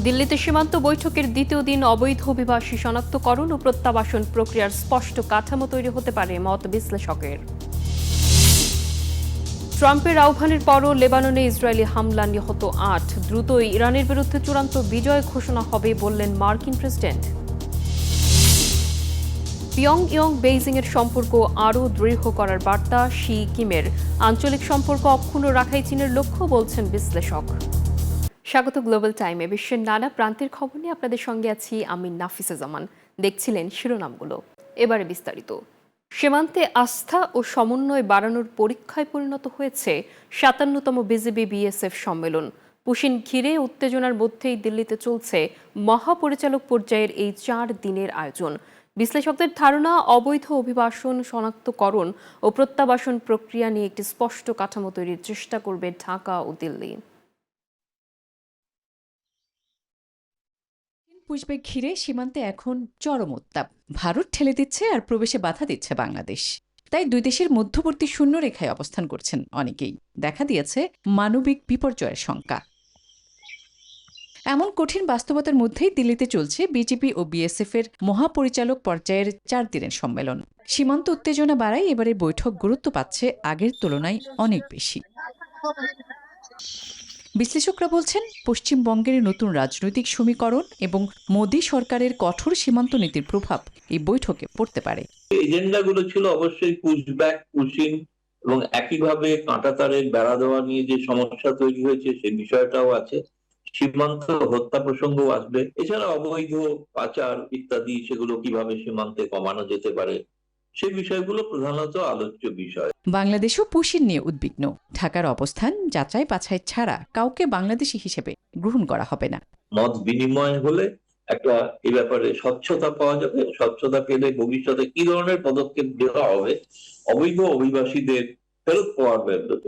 দিল্লিতে সীমান্ত বৈঠকের দ্বিতীয় দিন অবৈধ অভিবাসী শনাক্তকরণ ও প্রত্যাবাসন প্রক্রিয়ার স্পষ্ট কাঠামো তৈরি হতে পারে মত বিশ্লেষকের। ট্রাম্পের আহ্বানের পরও লেবাননে ইসরায়েলি হামলা নিহত ৮। দ্রুতই ইরানের বিরুদ্ধে চূড়ান্ত বিজয় ঘোষণা হবে বললেন মার্কিন প্রেসিডেন্ট। পিয়ংইয়ং বেইজিংয়ের সম্পর্ক আরও দৃঢ় করার বার্তা শি কিমের। আঞ্চলিক সম্পর্ক অক্ষুণ্ণ রাখাই চীনের লক্ষ্য বলছেন বিশ্লেষক। স্বাগত গ্লোবাল টাইমে। বিশ্বের নানা প্রান্তের খবর নিয়ে আপনাদের সঙ্গে আছি আমি নাফিসা জামান। দেখছিলেন শিরোনামগুলো, এবারে বিস্তারিত। সীমান্তে আস্থা ও সমন্বয় বাড়ানোর পরীক্ষায় পরিণত হয়েছে ৫৭তম বিজিবি বিএসএফ সম্মেলন। পুশিন ঘিরে উত্তেজনার মধ্যেই দিল্লিতে চলছে মহাপরিচালক পর্যায়ের এই ৪ দিনের আয়োজন। বিশ্লেষকদের ধারণা, অবৈধ অভিবাসন শনাক্তকরণ ও প্রত্যাবাসন প্রক্রিয়া নিয়ে একটি স্পষ্ট কাঠামো তৈরির চেষ্টা করবে ঢাকা ও দিল্লি। পুশব্যাক ঘিরে সীমান্তে এখন চরম উত্তাপ। ভারত ঠেলে দিচ্ছে আর প্রবেশে বাধা দিচ্ছে বাংলাদেশ। তাই দুই দেশের মধ্যবর্তী শূন্যরেখায় অবস্থান করছেন অনেকেই। দেখা দিয়েছে মানবিক বিপর্যয়ের শঙ্কা। এমন কঠিন বাস্তবতার মধ্যেই দিল্লিতে চলছে বিজেপি ও বিএসএফ এর মহাপরিচালক পর্যায়ের ৪ দিনের সম্মেলন। সীমান্ত উত্তেজনা বাড়ায় এবারের বৈঠক গুরুত্ব পাচ্ছে আগের তুলনায় অনেক বেশি। বিশ্লেষকরা বলছেন, পশ্চিমবঙ্গের নতুন রাজনৈতিক সমীকরণ এবং মোদী সরকারের কঠোর সীমান্ত নীতির প্রভাব এই বৈঠকে পড়তে পারে। এজেন্ডাগুলো ছিল অবশ্যই পুশব্যাক, পুশিং এবং একইভাবে কাঁটাতারের বেড়া দেওয়া নিয়ে যে সমস্যা তৈরি হয়েছে সেই বিষয়টাও আছে। সীমান্ত হত্যা প্রসঙ্গও আসবে। এছাড়া অবৈধ পাচার ইত্যাদি, সেগুলো কিভাবে সীমান্তে কমানো যেতে পারে, সেই বিষয়গুলো প্রধানত আলোচ্য বিষয়। বাংলাদেশও পুশিন নিয়ে উদ্বিগ্ন। ঢাকার অবস্থান যাচাই বাছাই ছাড়া কাউকে বাংলাদেশি হিসেবে গ্রহণ করা হবে না। মত বিনিময় হলে একটা এই ব্যাপারে স্বচ্ছতা পাওয়া যাবে। স্বচ্ছতা পেলে ভবিষ্যতে কি ধরনের পদক্ষেপ দেওয়া হবে, অবৈধ অভিবাসীদের ফেরত পাওয়ার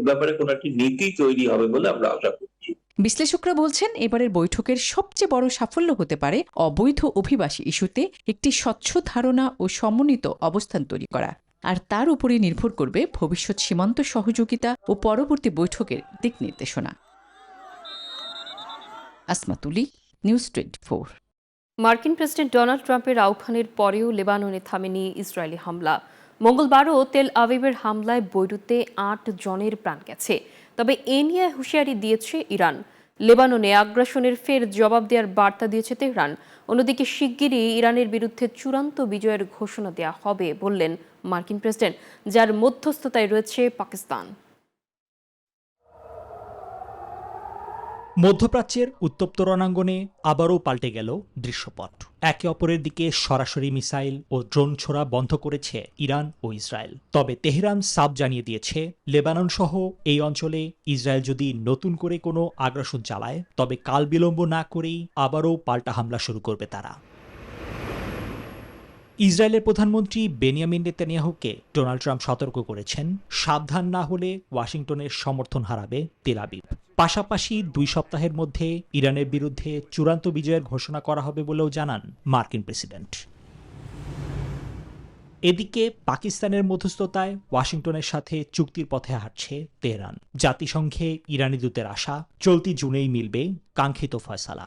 ব্যাপারে কোন একটি নীতি তৈরি হবে বলে আমরা আশা করছি। বিশ্লেষকরা বলছেন, এবারের বৈঠকের সবচেয়ে বড় সাফল্য হতে পারে অবৈধ অভিবাসী ইস্যুতে একটি স্বচ্ছ ধারণা ও সমন্বিত অবস্থান তৈরি করা। আর তার উপরে নির্ভর করবে ভবিষ্যৎ সীমান্ত সহযোগিতা ও পরবর্তী বৈঠকের দিক নির্দেশনা। আসমাতুলি, নিউজ 24। মার্কিন প্রেসিডেন্ট ডোনাল্ড ট্রাম্পের আহ্বানের পরেও লেবাননে থামেনি ইসরায়েলি হামলা। মঙ্গলবারও তেল আভিভের হামলায় বৈরুতে ৮ জনের প্রাণ গেছে। তবে এ নিয়ে হুঁশিয়ারি দিয়েছে ইরান। লেবাননে আগ্রাসনের ফের জবাব দেওয়ার বার্তা দিয়েছে তেহরান। অন্যদিকে শিগগিরই ইরানের বিরুদ্ধে চূড়ান্ত বিজয়ের ঘোষণা দেওয়া হবে বললেন মার্কিন প্রেসিডেন্ট, যার মধ্যস্থতায় রয়েছে পাকিস্তান। মধ্যপ্রাচ্যের উত্তপ্ত রণাঙ্গনে আবারও পাল্টে গেল দৃশ্যপট। একে অপরের দিকে সরাসরি মিসাইল ও ড্রোন ছোড়া বন্ধ করেছে ইরান ও ইসরায়েল। তবে তেহরান সাফ জানিয়ে দিয়েছে, লেবানন সহ এই অঞ্চলে ইসরায়েল যদি নতুন করে কোনো আগ্রাসন চালায়, তবে কাল বিলম্ব না করেই আবারও পাল্টা হামলা শুরু করবে তারা। ইসরায়েলের প্রধানমন্ত্রী বেনিয়ামিন নেতানিয়াহুকে ডোনাল্ড ট্রাম্প সতর্ক করেছেন, সাবধান না হলে ওয়াশিংটনের সমর্থন হারাবে তেল আবিব। পাশাপাশি 2 সপ্তাহের মধ্যে ইরানের বিরুদ্ধে চূড়ান্ত বিজয়ের ঘোষণা করা হবে বলেও জানান মার্কিন প্রেসিডেন্ট। এদিকে পাকিস্তানের মধ্যস্থতায় ওয়াশিংটনের সাথে চুক্তির পথে হাঁটছে তেহরান। জাতিসংঘে ইরানি দূতের আশা, চলতি জুনেই মিলবে কাঙ্ক্ষিত ফয়সালা।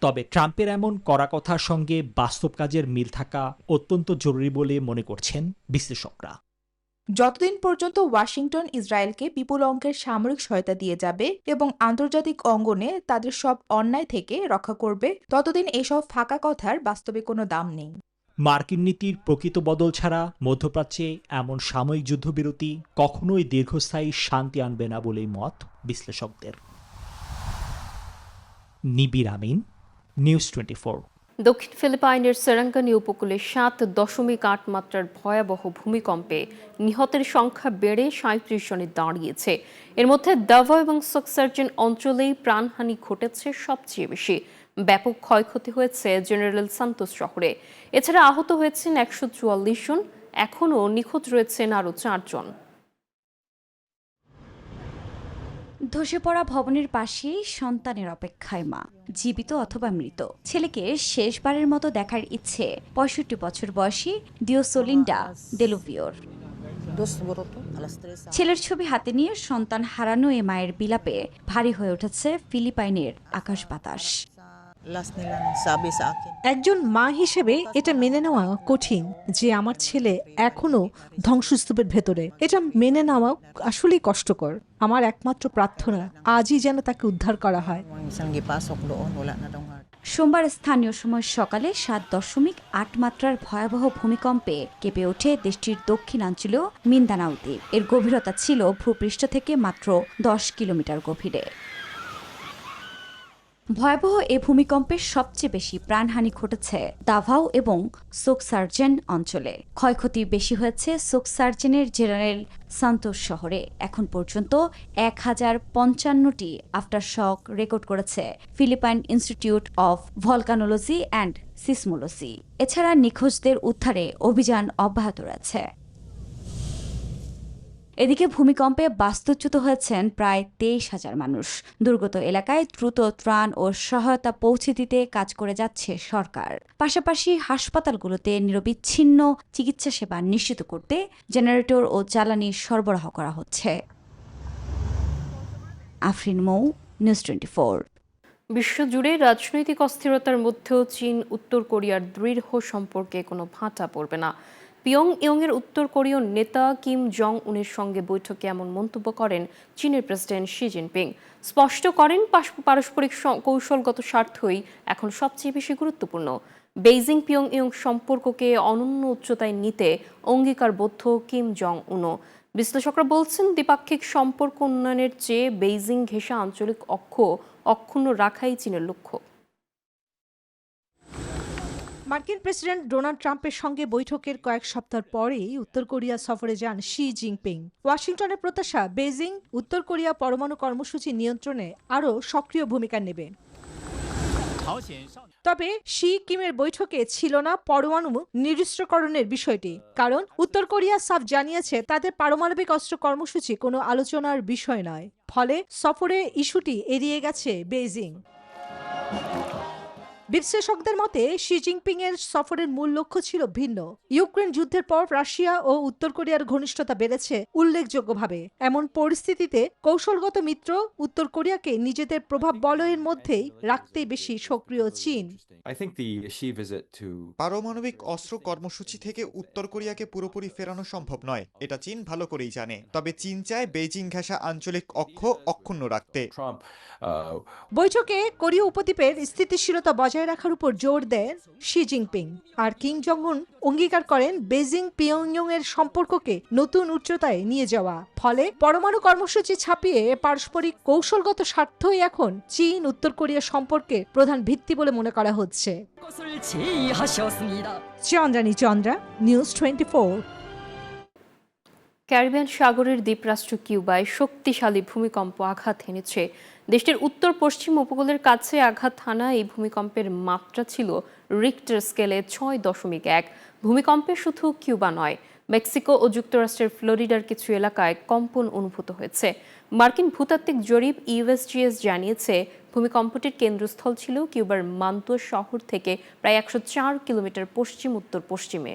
তবে ট্রাম্পের এমন কড়া কথার সঙ্গে বাস্তব কাজের মিল থাকা অত্যন্ত জরুরি বলে মনে করছেন বিশ্লেষকরা। যতদিন পর্যন্ত ওয়াশিংটন ইসরায়েলকে বিপুল অঙ্কের সামরিক সহায়তা দিয়ে যাবে এবং আন্তর্জাতিক অঙ্গনে তাদের সব অন্যায় থেকে রক্ষা করবে, ততদিন এসব ফাঁকা কথার বাস্তবে কোনো দাম নেই। মার্কিন নীতির প্রকৃত বদল ছাড়া মধ্যপ্রাচ্যে এমন সাময়িক যুদ্ধবিরতি কখনোই দীর্ঘস্থায়ী শান্তি আনবে না বলেই মত বিশ্লেষকদের। নিবির আমিন, নিউজ 24। দক্ষিণ ফিলিপাইনের সেরাঙ্গানি উপকূলে 7.8 মাত্রার ভয়াবহ ভূমিকম্পে নিহতের সংখ্যা বেড়ে 37 জনে দাঁড়িয়েছে। এর মধ্যে দাভো এবং সোকসার্জেন অঞ্চলেই প্রাণহানি ঘটেছে সবচেয়ে বেশি। ব্যাপক ক্ষয়ক্ষতি হয়েছে জেনারেল সান্তোস শহরে। এছাড়া আহত হয়েছেন 144 জন। এখনও নিখোঁজ রয়েছেন আরও 4 জন। ধসে পড়া ভবনের পাশেই সন্তানের অপেক্ষায় মা, জীবিত অথবা মৃত। ছেলেকে শেষবারের মতো দেখার ইচ্ছে 65 বছর বয়সী দিওসোলিন্ডা দেলুভিওর। ছেলের ছবি হাতে নিয়ে সন্তান হারানো এ মায়ের বিলাপে ভারী হয়ে উঠেছে ফিলিপাইনের আকাশ বাতাস। একজন মা হিসেবে এটা মেনে নেওয়া কঠিন যে আমার ছেলে এখনো ধ্বংসস্তূপের ভেতরে। এটা মেনে নেওয়া আসলেই কষ্টকর। আমার একমাত্র প্রার্থনা আজই যেন তাকে উদ্ধার করা হয়। সোমবার স্থানীয় সময় সকালে 7.8 মাত্রার ভয়াবহ ভূমিকম্পে কেঁপে ওঠে দেশটির দক্ষিণাঞ্চলীয় মিন্দানাও দ্বীপ। এর গভীরতা ছিল ভূপৃষ্ঠ থেকে মাত্র 10 কিলোমিটার গভীরে। ভয়াবহ এ ভূমিকম্পে সবচেয়ে বেশি প্রাণহানি ঘটেছে দাভাও এবং সোকসার্জেন অঞ্চলে। ক্ষয়ক্ষতি বেশি হয়েছে সোকসার্জেনের জেনারেল সান্তোস শহরে। এখন পর্যন্ত 1055টি আফটার শক রেকর্ড করেছে Philippine institute of volcanology and seismology. এছাড়া নিখোঁজদের উদ্ধারে অভিযান অব্যাহত রয়েছে। এদিকে ভূমিকম্পে বাস্তুচ্যুত হয়েছেন প্রায় 23,000 মানুষ। দুর্গত এলাকায় দ্রুত ত্রাণ ও সহায়তা পৌঁছে দিতে কাজ করে যাচ্ছে সরকার। পাশাপাশি হাসপাতালগুলোতে নিরবিচ্ছিন্ন চিকিৎসা সেবা নিশ্চিত করতে জেনারেটর ও জ্বালানি সরবরাহ করা হচ্ছে। আফরিন মৌ, নিউজ 24। বিশ্বজুড়ে রাজনৈতিক অস্থিরতার মধ্যেও চীন উত্তর কোরিয়ার দৃঢ় সম্পর্কে কোনো ভাঁটা পড়বে না। পিয়ংইয়ংয়ের উত্তর কোরীয় নেতা কিম জং উনের সঙ্গে বৈঠকে এমন মন্তব্য করেন চীনের প্রেসিডেন্ট শি জিনপিং। স্পষ্ট করেন পারস্পরিক কৌশলগত স্বার্থই এখন সবচেয়ে বেশি গুরুত্বপূর্ণ। বেইজিং পিয়ংইয়ং সম্পর্ককে অনন্য উচ্চতায় নিতে অঙ্গীকারবদ্ধ কিম জং উনও। বিশ্লেষকরা বলছেন দ্বিপাক্ষিক সম্পর্ক উন্নয়নের চেয়ে বেইজিং ঘেঁষা আঞ্চলিক অক্ষুণ্ণ রাখাই চীনের লক্ষ্য। মার্কিন প্রেসিডেন্ট ডোনাল্ড ট্রাম্পের সঙ্গে বৈঠকের কয়েক সপ্তাহ পরেই উত্তর কোরিয়া সফরে যান শি জিনপিং। ওয়াশিংটনের প্রত্যাশা বেইজিং উত্তর কোরিয়া পরমাণু কর্মসূচি নিয়ন্ত্রণে আরও সক্রিয় ভূমিকা নেবে। তবে শি কিমের বৈঠকে ছিল না পরমাণু নিরস্ত্রীকরণের বিষয়টি, কারণ উত্তর কোরিয়া সাফ জানিয়েছে তাদের পারমাণবিক অস্ত্র কর্মসূচি কোনো আলোচনার বিষয় নয়। ফলে সফরে ইস্যুটি এড়িয়ে গেছে বেইজিং। বিশ্লেষকদের মতে শি জিনপিং এর সফরের মূল লক্ষ্য ছিল ভিন্ন। ইউক্রেন যুদ্ধের পর রাশিয়া ও উত্তর কোরিয়ার ঘনিষ্ঠতা বেড়েছে উল্লেখযোগ্যভাবে। এমন পরিস্থিতিতে কৌশলগত মিত্র উত্তর কোরিয়াকে নিজেদের প্রভাব বলয়ের মধ্যেই রাখতেই বেশি সক্রিয় চীন। পারমাণবিক অস্ত্র কর্মসূচি থেকে উত্তর কোরিয়াকে পুরোপুরি ফেরানো সম্ভব নয়, এটা চীন ভালো করেই জানে। তবে চীন চায় বেইজিং ঘেঁষা আঞ্চলিক অক্ষুণ্ণ রাখতে। বৈঠকে কোরীয় উপদ্বীপের স্থিতিশীলতা বজায় রাখার উপর জোর দেন শি জিনপিং। আর কিম জং উন অঙ্গীকার করেন বেইজিং পিয়ংইয়ং এর সম্পর্ককে নতুন উচ্চতায় নিয়ে যাওয়া। ফলে পরমাণু কর্মসূচি ছাপিয়ে পারস্পরিক কৌশলগত স্বার্থই এখন চীন উত্তর কোরিয়া সম্পর্কের প্রধান ভিত্তি বলে মনে করা হচ্ছে। চন্দ্রা, নিউজ 24। ক্যারিবিয়ান সাগরের দ্বীপরাষ্ট্র কিউবায় শক্তিশালী ভূমিকম্প আঘাত হেনেছে। দেশটির উত্তর পশ্চিম উপকূলের কাছে আঘাত হানা এই ভূমিকম্পের মাত্রা ছিল রিক্টার স্কেলে 6.1। ভূমিকম্পে শুধু কিউবা নয়, মেক্সিকো ও যুক্তরাষ্ট্রের ফ্লোরিডার কিছু এলাকায় কম্পন অনুভূত হয়েছে। মার্কিন ভূতাত্ত্বিক জরিপ ইউএসজিএস জানিয়েছে ভূমিকম্পটির কেন্দ্রস্থল ছিল কিউবার মান্তুয়া শহর থেকে প্রায় 104 কিলোমিটার পশ্চিম উত্তর পশ্চিমে।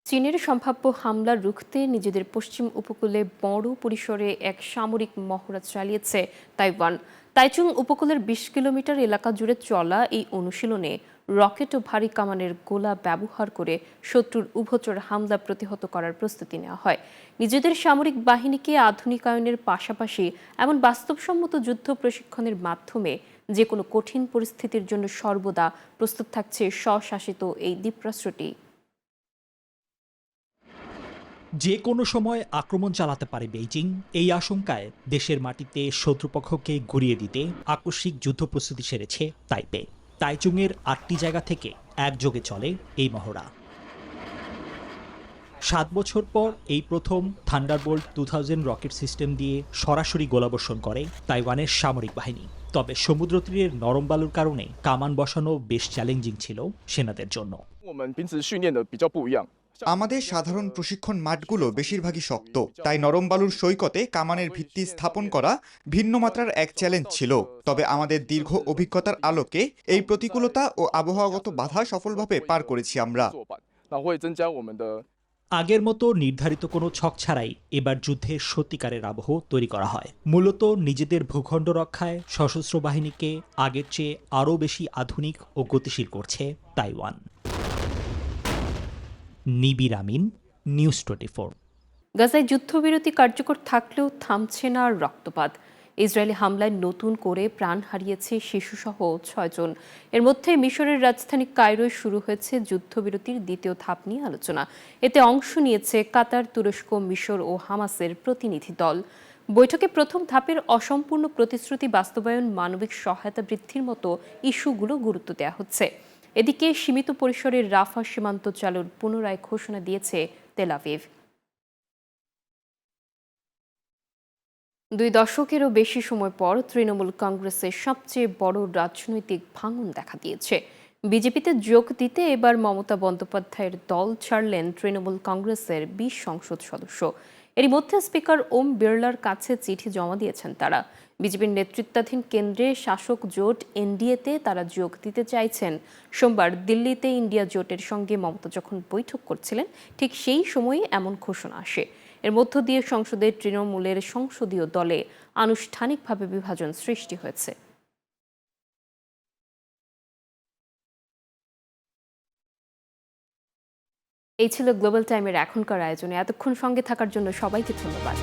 চীনের সম্ভাব্য হামলা রুখতে নিজেদের পশ্চিম উপকূলে বড় পরিসরে এক সামরিক মহড়া চালিয়েছে তাইওয়ান। তাইচুং উপকূলের 20 কিলোমিটার এলাকা জুড়ে চলা এই অনুশীলনে রকেট ও ভারী কামানের গোলা ব্যবহার করে শত্রুর উভচর হামলা প্রতিহত করার প্রস্তুতি নেওয়া হয়। নিজেদের সামরিক বাহিনীকে আধুনিকায়নের পাশাপাশি এমন বাস্তবসম্মত যুদ্ধ প্রশিক্ষণের মাধ্যমে যে কোনো কঠিন পরিস্থিতির জন্য সর্বদা প্রস্তুত থাকছে স্বশাসিত এই দ্বীপরাষ্ট্রটি। যে কোনো সময় আক্রমণ চালাতে পারে বেইজিং, এই আশঙ্কায় দেশের মাটিতে শত্রুপক্ষকে ঘুরিয়ে দিতে আকস্মিক যুদ্ধ প্রস্তুতি সেরেছে তাইপে। তাইচুংয়ের 8টি জায়গা থেকে একযোগে চলে এই মহড়া। 7 বছর পর এই প্রথম থান্ডারবোল্ট 2000 রকেট সিস্টেম দিয়ে সরাসরি গোলাবর্ষণ করে তাইওয়ানের সামরিক বাহিনী। তবে সমুদ্রতীরের নরম বালুর কারণে কামান বসানো বেশ চ্যালেঞ্জিং ছিল সেনাদের জন্য। আমাদের সাধারণ প্রশিক্ষণ মাঠগুলো বেশিরভাগই শক্ত, তাই নরম বালুর সৈকতে কামানের ভিত্তি স্থাপন করা ভিন্ন মাত্রার এক চ্যালেঞ্জ ছিল। তবে আমাদের দীর্ঘ অভিজ্ঞতার আলোকে এই প্রতিকূলতা ও আবহাওয়াগত বাধা সফলভাবে পার করেছি আমরা। আগের মতো নির্ধারিত কোনো ছক ছাড়াই এবার যুদ্ধের সত্যিকারের আবহ তৈরি করা হয়। মূলত নিজেদের ভূখণ্ড রক্ষায় সশস্ত্র বাহিনীকে আগের চেয়ে আরও বেশি আধুনিক ও গতিশীল করছে তাইওয়ান। নিবির আমিন, নিউজ 24। গাজায় যুদ্ধবিরতি কার্যকর থাকলেও থামছে না রক্তপাত। ইসরায়েলি হামলায় নতুন করে প্রাণ হারিয়েছে শিশুসহ 6 জন। এর মধ্যে মিশরের রাজধানী কায়রোয় শুরু হয়েছে যুদ্ধবিরতির দ্বিতীয় ধাপ নিয়ে আলোচনা। এতে অংশ নিয়েছে কাতার, তুরস্ক, মিশর ও হামাসের প্রতিনিধি দল। বৈঠকে প্রথম ধাপের অসম্পূর্ণ প্রতিশ্রুতি বাস্তবায়ন, মানবিক সহায়তা বৃদ্ধির মতো ইস্যুগুলো গুরুত্ব দেওয়া হচ্ছে। এদিকে সীমিত পরিসরের রাফা সীমান্ত চালুর পুনরায় ঘোষণা দিয়েছে তেল আভিভ। 2 দশকেরও বেশি সময় পর তৃণমূল কংগ্রেসের সবচেয়ে বড় রাজনৈতিক ভাঙন দেখা দিয়েছে। বিজেপিতে যোগ দিতে এবার মমতা বন্দ্যোপাধ্যায়ের দল ছাড়লেন তৃণমূল কংগ্রেসের 20 সংসদ সদস্য। এরই মধ্যে স্পিকার ওম বিড়লার কাছে চিঠি জমা দিয়েছেন তারা। বিজেপির নেতৃত্বাধীন কেন্দ্রে শাসক জোট এনডিএতে তারা যোগ দিতে চাইছেন। সোমবার দিল্লিতে ইন্ডিয়া জোটের সঙ্গে মমতা যখন বৈঠক করছিলেন, ঠিক সেই সময়ই এমন ঘোষণা আসে। এর মধ্য দিয়ে সংসদে তৃণমূলের সংসদীয় দলে আনুষ্ঠানিকভাবে বিভাজন সৃষ্টি হয়েছে। এই ছিল গ্লোবাল টাইমের এখনকার আয়োজনে। এতক্ষণ সঙ্গে থাকার জন্য সবাইকে ধন্যবাদ।